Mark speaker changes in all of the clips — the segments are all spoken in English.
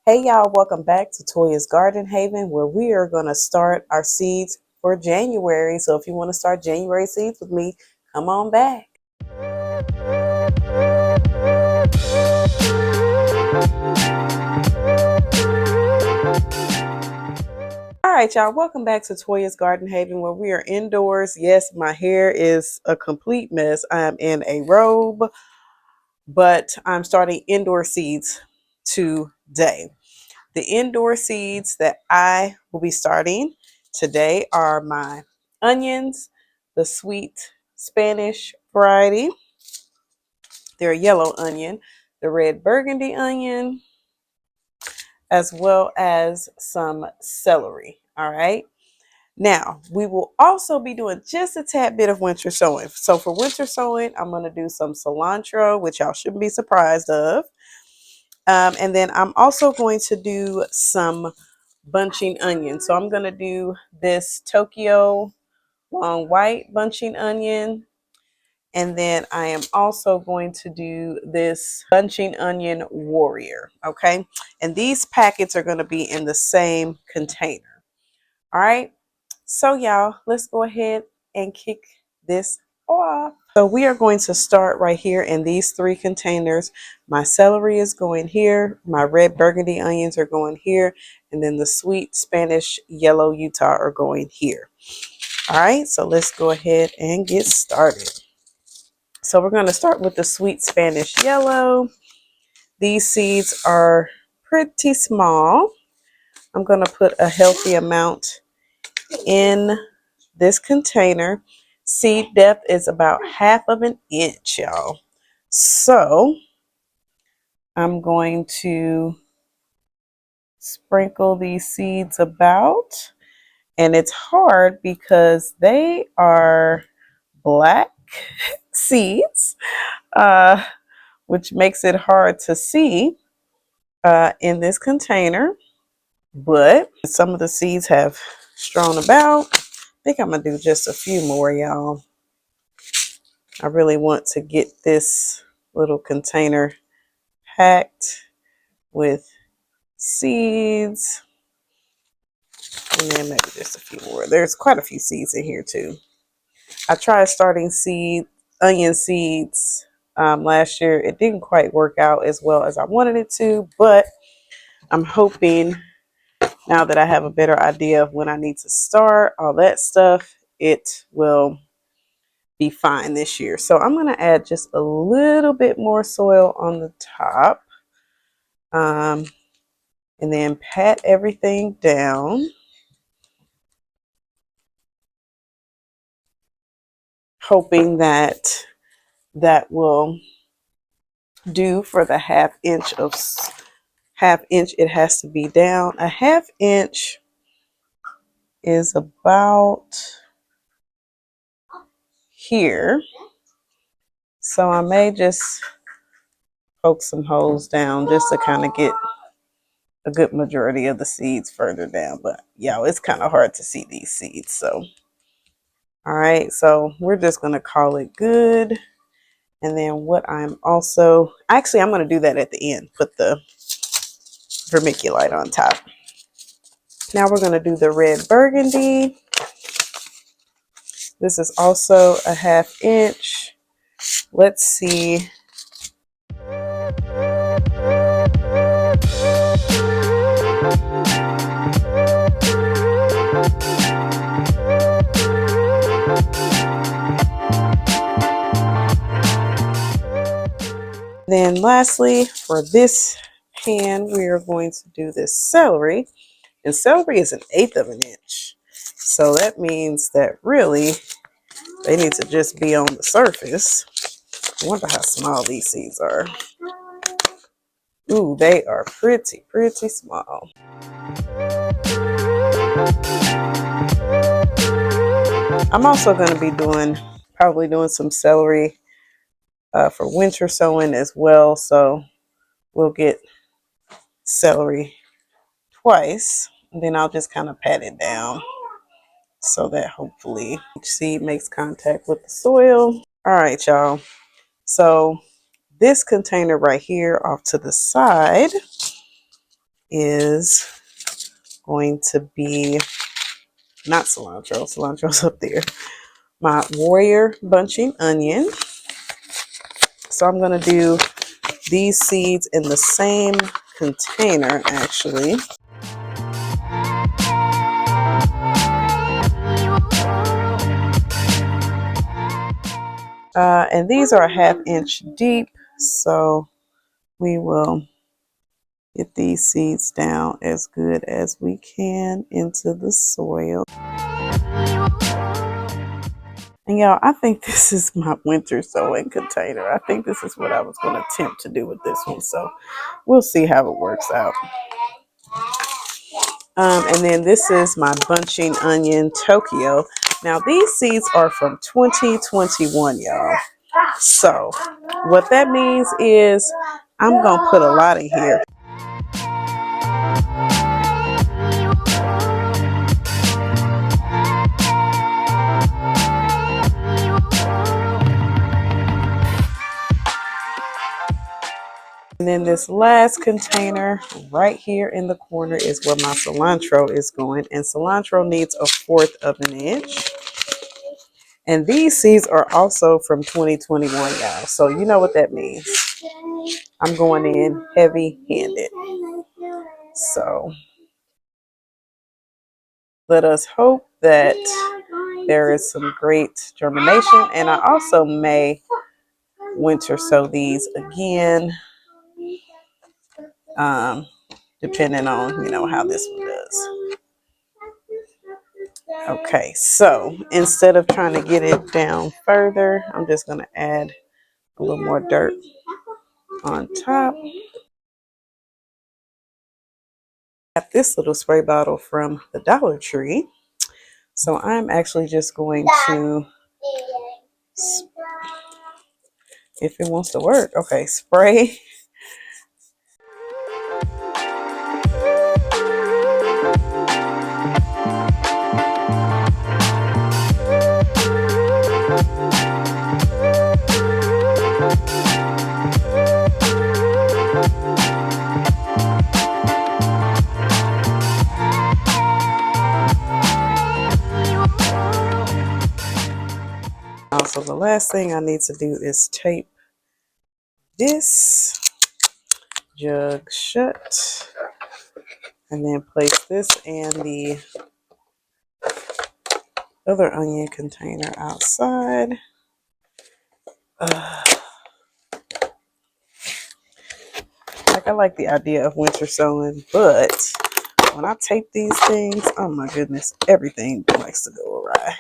Speaker 1: Hey y'all, welcome back to Toya's Garden Haven, where we are going to start our seeds for January. So if you want to start January seeds with me, come on back. All right, y'all, welcome back to Toya's Garden Haven, where we are indoors. Yes, my hair is a complete mess. I'm in a robe, but I'm starting indoor seeds today. The indoor seeds that I will be starting today are my onions, the sweet Spanish variety, their yellow onion, the red burgundy onion, as well as some celery. All right. Now, we will also be doing just a tad bit of winter sowing. So for winter sowing, I'm going to do some cilantro, which y'all shouldn't be surprised of. And then I'm also going to do some bunching onion. So I'm going to do this Tokyo long white bunching onion. And then I am also going to do this bunching onion warrior. Okay. And these packets are going to be in the same container. All right. So y'all, let's go ahead and kick this off. So we are going to start right here in these three containers. My celery is going here. My red burgundy onions are going here. And then the sweet Spanish yellow Utah are going here. All right, so let's go ahead and get started. So we're going to start with the sweet Spanish yellow. These seeds are pretty small. I'm going to put a healthy amount in this container. Seed depth is about 1/2 of an inch, y'all. So I'm going to sprinkle these seeds about. And it's hard because they are black seeds, which makes it hard to see in this container. But some of the seeds have strewn about. I think I'm going to do just a few more, y'all. I really want to get this little container packed with seeds. And then maybe just a few more. There's quite a few seeds in here too. I tried starting onion seeds last year. It didn't quite work out as well as I wanted it to, but I'm hoping now that I have a better idea of when I need to start all that stuff, it will be fine this year. So I'm going to add just a little bit more soil on the top, and then pat everything down, hoping that that will do for the 1/2 inch of 1/2 inch. It has to be down. A 1/2 inch is about here. So I may just poke some holes down just to kind of get a good majority of the seeds further down. But yeah, it's kind of hard to see these seeds. So, all right. So we're just going to call it good. And then what I'm also, actually, I'm going to do that at the end. Put the vermiculite on top. Now we're going to do the red burgundy. This is also a 1/2 inch. Let's see. Then lastly, for this pan, we are going to do this celery. And celery is an 1/8 of an inch. So that means that really they need to just be on the surface. I wonder how small these seeds are. Ooh, they are pretty small. I'm also going to be probably doing some celery for winter sowing as well. So we'll get celery twice. And then I'll just kind of pat it down so that hopefully each seed makes contact with the soil. All right, y'all. So this container right here off to the side, is going to be not cilantro. Cilantro's up there. My warrior bunching onion. So I'm going to do these seeds in the same container actually. And these are a 1/2 inch deep, so we will get these seeds down as good as we can into the soil. And y'all, I think this is my winter sowing container. I think this is what I was going to attempt to do with this one, so we'll see how it works out. And then this is my bunching onion Tokyo. Now these seeds are from 2021, y'all. So what that means is I'm going to put a lot in here. And then this last container right here in the corner is where my cilantro is going. And cilantro needs a 1/4 of an inch. And these seeds are also from 2021, y'all. So you know what that means. I'm going in heavy-handed. So let us hope that there is some great germination. And I also may winter sow these again, depending on, how this one does. Okay, so instead of trying to get it down further, I'm just going to add a little more dirt on top. I got this little spray bottle from the Dollar Tree. So I'm actually just going to, if it wants to work, okay, spray. Also, the last thing I need to do is tape this jug shut and then place this in the other onion container outside. I like the idea of winter sowing, but when I tape these things, oh my goodness, everything likes to go awry.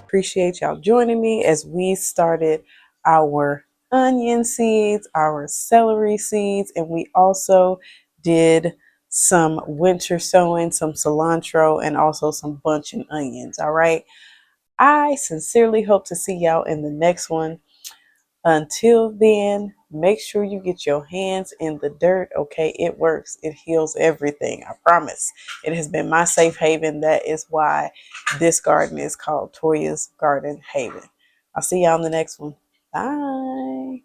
Speaker 1: Appreciate y'all joining me as we started our onion seeds, our celery seeds, and we also did some winter sowing, some cilantro, and also some bunching onions. All right. I sincerely hope to see y'all in the next one. Until then, make sure you get your hands in the dirt, okay? It works. It heals everything. I promise. It has been my safe haven. That is why this garden is called Toya's Garden Haven. I'll see y'all in the next one. Bye.